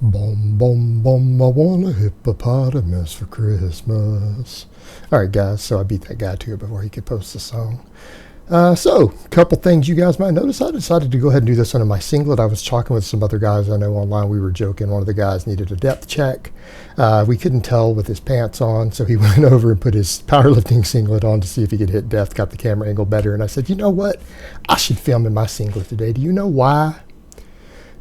Boom, boom, boom, I want a hippopotamus for Christmas. Alright guys, so I beat that guy to it before he could post the song. So, a couple things you guys might notice. I decided to go ahead and do this under my singlet. I was talking with some other guys I know online. We were joking. One of the guys needed a depth check. We couldn't tell with his pants on, so he went over and put his powerlifting singlet on to see if he could hit depth, got the camera angle better. And I said, you know what? I should film in my singlet today. Do you know why?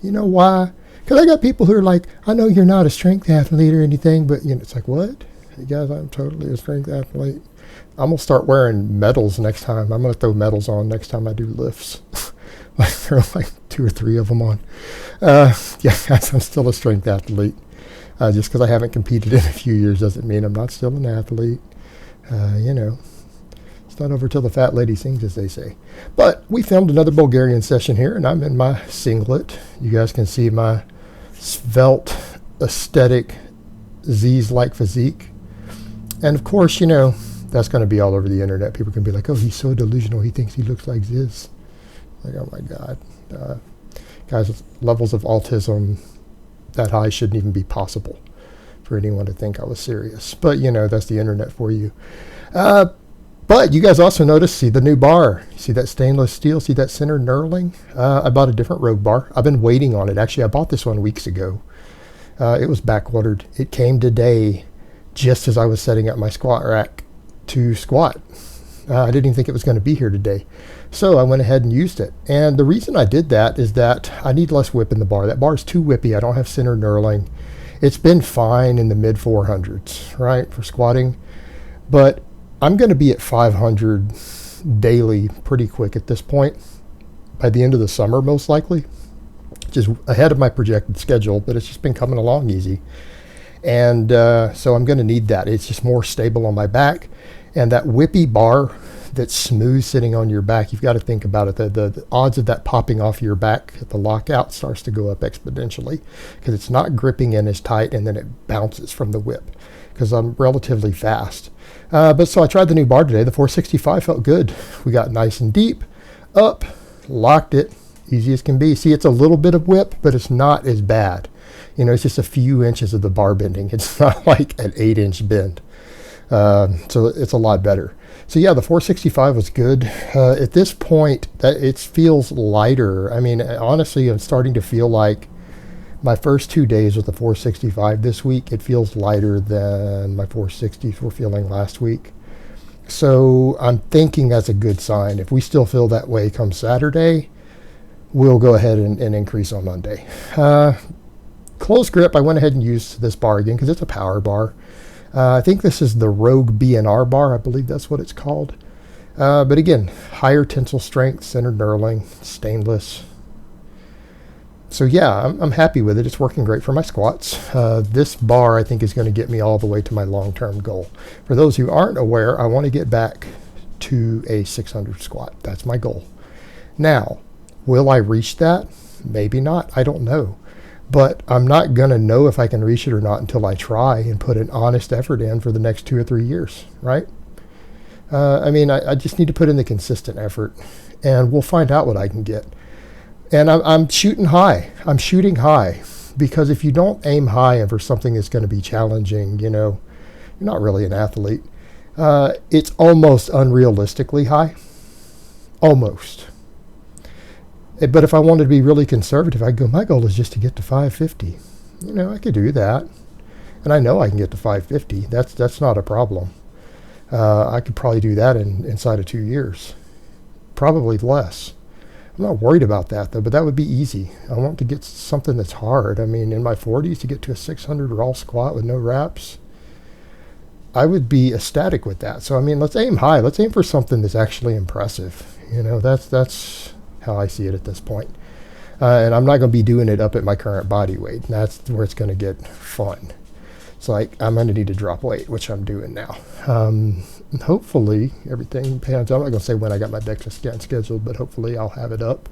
You know why? Because I got people who are like, I know you're not a strength athlete or anything, but you know, it's like, what? Hey guys, I'm totally a strength athlete. I'm going to start wearing medals next time. I'm going to throw medals on next time I do lifts. Like throw like 2 or 3 of them on. Yeah, guys, I'm still a strength athlete. Just because I haven't competed in a few years doesn't mean I'm not still an athlete. You know, it's not over till the fat lady sings, as they say. But we filmed another Bulgarian session here, and I'm in my singlet. You guys can see my svelte, aesthetic, Z's-like physique. And of course, you know, that's going to be all over the internet. People can be like, oh, he's so delusional. He thinks he looks like this. Like, oh my God. Guys, levels of autism that high shouldn't even be possible for anyone to think I was serious. But, you know, that's the internet for you. But you guys also notice, see the new bar. See that stainless steel? See that center knurling? I bought a different Rogue bar. I've been waiting on it. Actually, I bought this one weeks ago. It was back-ordered. It came today just as I was setting up my squat rack to squat. I didn't even think it was going to be here today. So I went ahead and used it. And the reason I did that is that I need less whip in the bar. That bar is too whippy. I don't have center knurling. It's been fine in the mid 400s, right, for squatting. But I'm going to be at 500 daily pretty quick at this point. By the end of the summer, most likely. Just ahead of my projected schedule, but it's just been coming along easy. And so I'm going to need that. It's just more stable on my back. And that whippy bar that's smooth sitting on your back, you've got to think about it. The odds of that popping off your back at the lockout starts to go up exponentially because it's not gripping in as tight and then it bounces from the whip because I'm relatively fast. But so I tried the new bar today. The 465 felt good. We got nice and deep, up, locked it, easy as can be. See, it's a little bit of whip, but it's not as bad. You know, it's just a few inches of the bar bending. It's not like an 8-inch bend. So it's a lot better. So yeah, the 465 was good. At this point, it feels lighter. I mean, honestly, I'm starting to feel like my first 2 days with the 465 this week, it feels lighter than my 460s were feeling last week. So I'm thinking that's a good sign. If we still feel that way come Saturday, we'll go ahead and increase on Monday. Close grip, I went ahead and used this bar again because it's a power bar. I think this is the Rogue B&R bar. I believe that's what it's called. But again, higher tensile strength, center knurling, stainless. So yeah, I'm happy with it. It's working great for my squats. This bar, I think, is going to get me all the way to my long-term goal. For those who aren't aware, I want to get back to a 600 squat. That's my goal. Now, will I reach that? Maybe not. I don't know. But I'm not going to know if I can reach it or not until I try and put an honest effort in for the next 2 or 3 years, right? I mean, I just need to put in the consistent effort, and we'll find out what I can get. And I'm shooting high. I'm shooting high, because if you don't aim high and for something that's going to be challenging, you know, you're not really an athlete. It's almost unrealistically high. Almost. But if I wanted to be really conservative, I'd go, my goal is just to get to 550. You know, I could do that. And I know I can get to 550. That's not a problem. I could probably do that inside of 2 years. Probably less. I'm not worried about that, though, but that would be easy. I want to get something that's hard. I mean, in my 40s, to get to a 600 raw squat with no reps, I would be ecstatic with that. So, I mean, let's aim high. Let's aim for something that's actually impressive. You know, that's how I see it at this point. And I'm not going to be doing it up at my current body weight. That's where it's going to get fun. It's like I'm going to need to drop weight, which I'm doing now. Hopefully everything pans out. I'm not going to say when I got my DEXA scan scheduled, but hopefully I'll have it up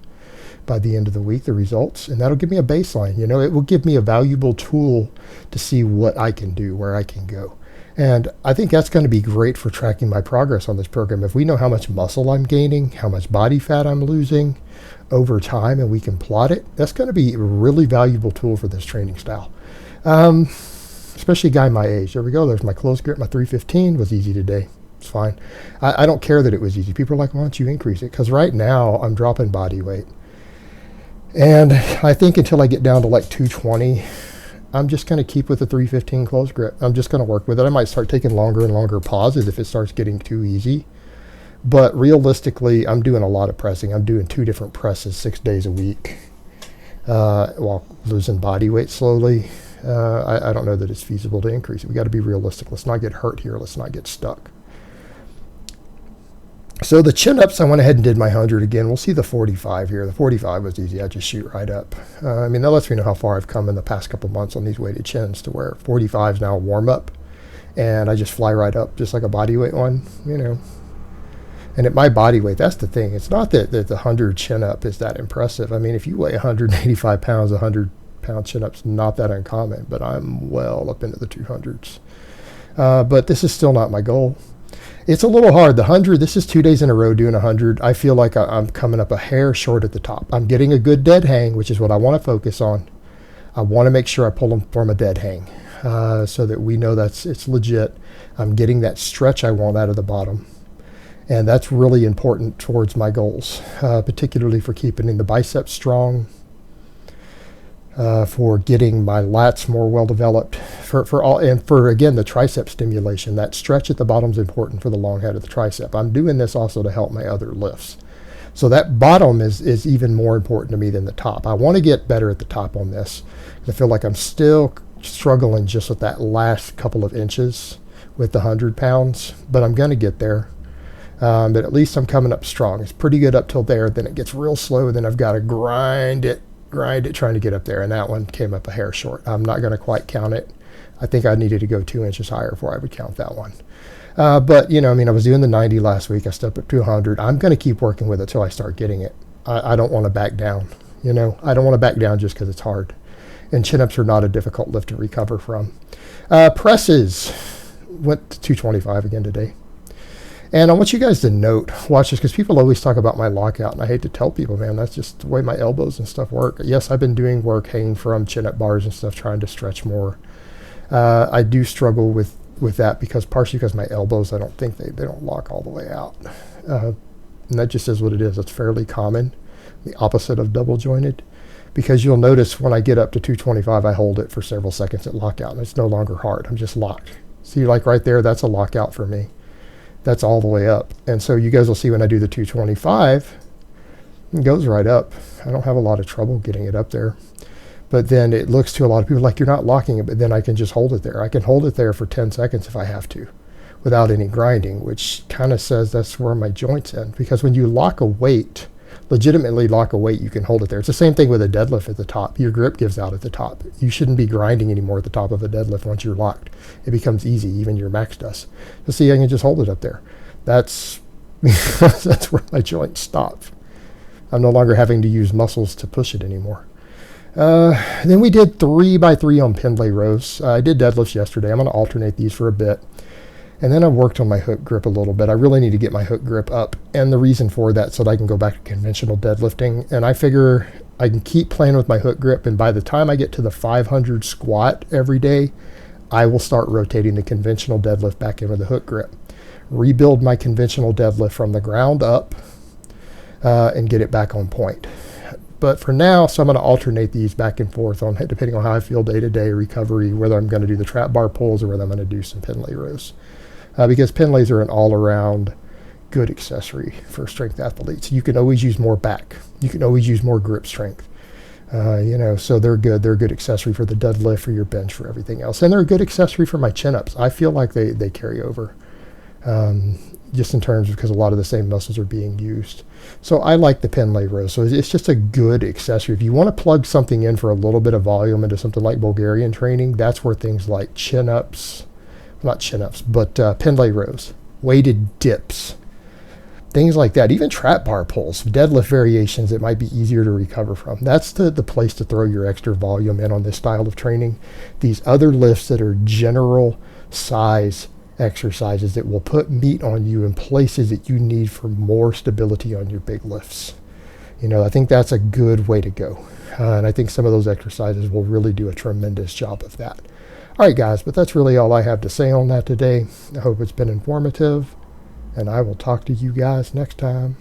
by the end of the week, the results, and that'll give me a baseline. You know, it will give me a valuable tool to see what I can do, where I can go. And I think that's going to be great for tracking my progress on this program. If we know how much muscle I'm gaining, how much body fat I'm losing over time, and we can plot it, that's going to be a really valuable tool for this training style. Especially a guy my age. There we go. There's my close grip. My 315 was easy today. It's fine. I don't care that it was easy. People are like, why don't you increase it? Because right now I'm dropping body weight. And I think until I get down to like 220, I'm just going to keep with the 315 close grip. I'm just going to work with it. I might start taking longer and longer pauses if it starts getting too easy. But realistically, I'm doing a lot of pressing. I'm doing 2 different presses 6 days a week while losing body weight slowly. I don't know that it's feasible to increase it. We got to be realistic. Let's not get hurt here. Let's not get stuck. So the chin-ups, I went ahead and did my 100 again. We'll see the 45 here. The 45 was easy. I just shoot right up. I mean, that lets me know how far I've come in the past couple months on these weighted chins to where 45 is now a warm-up. And I just fly right up, just like a body weight one, you know. And at my body weight, that's the thing. It's not that the 100 chin-up is that impressive. I mean, if you weigh 185 pounds, 100-pound chin-up's not that uncommon. But I'm well up into the 200s. But this is still not my goal. It's a little hard. The 100, this is 2 days in a row doing 100. I feel like I'm coming up a hair short at the top. I'm getting a good dead hang, which is what I want to focus on. I want to make sure I pull them from a dead hang so that we know it's legit. I'm getting that stretch I want out of the bottom. And that's really important towards my goals, particularly for keeping the biceps strong, for getting my lats more well developed, for again the tricep stimulation. That stretch at the bottom is important for the long head of the tricep. I'm doing this also to help my other lifts. So that bottom is even more important to me than the top. I want to get better at the top on this. I feel like I'm still struggling just with that last couple of inches with the 100 pounds, but I'm going to get there. But at least I'm coming up strong. It's pretty good up till there. Then it gets real slow. Then I've got to grind it trying to get up there. And that one came up a hair short. I'm not going to quite count it. I think I needed to go 2 inches higher before I would count that one. But, you know, I mean, I was doing the 90 last week. I stepped up to 100. I'm going to keep working with it till I start getting it. I don't want to back down. You know, I don't want to back down just because it's hard. And chin-ups are not a difficult lift to recover from. Presses went to 225 again today. And I want you guys to watch this, because people always talk about my lockout, and I hate to tell people, man, that's just the way my elbows and stuff work. Yes, I've been doing work hanging from chin-up bars and stuff, trying to stretch more. I do struggle with that partially because my elbows, I don't think they don't lock all the way out. And that just is what it is. It's fairly common, the opposite of double jointed, because you'll notice when I get up to 225, I hold it for several seconds at lockout, and it's no longer hard. I'm just locked. See, like right there, that's a lockout for me. That's all the way up. And so you guys will see when I do the 225, it goes right up. I don't have a lot of trouble getting it up there. But then it looks to a lot of people like you're not locking it, but then I can just hold it there. I can hold it there for 10 seconds if I have to without any grinding, which kind of says that's where my joints end. Because when you lock a weight, legitimately lock a weight, you can hold it there. It's the same thing with a deadlift at the top. Your grip gives out at the top. You shouldn't be grinding anymore at the top of a deadlift once you're locked. It becomes easy, even your max does. So see, I can just hold it up there. That's where my joints stop. I'm no longer having to use muscles to push it anymore. Then we did 3x3 on Pendlay rows. I did deadlifts yesterday. I'm going to alternate these for a bit. And then I worked on my hook grip a little bit. I really need to get my hook grip up. And the reason for that, so that I can go back to conventional deadlifting. And I figure I can keep playing with my hook grip. And by the time I get to the 500 squat every day, I will start rotating the conventional deadlift back in with the hook grip. Rebuild my conventional deadlift from the ground up and get it back on point. But for now, so I'm going to alternate these back and forth on depending on how I feel day-to-day recovery, whether I'm going to do the trap bar pulls or whether I'm going to do some Pendlay rows. Because Pendlays are an all-around good accessory for strength athletes. You can always use more back. You can always use more grip strength. So they're good. They're a good accessory for the deadlift, for your bench, for everything else. And they're a good accessory for my chin-ups. I feel like they carry over, just in terms of because a lot of the same muscles are being used. So I like the Pendlay row. So it's just a good accessory. If you want to plug something in for a little bit of volume into something like Bulgarian training, that's where things like chin-ups, not chin-ups, but Pendlay rows, weighted dips, Things like that. Even trap bar pulls, deadlift variations, it might be easier to recover from. That's the place to throw your extra volume in on this style of training. These other lifts that are general size exercises that will put meat on you in places that you need for more stability on your big lifts. I think that's a good way to go. And I think some of those exercises will really do a tremendous job of that. All right, guys, but that's really all I have to say on that today. I hope it's been informative, and I will talk to you guys next time.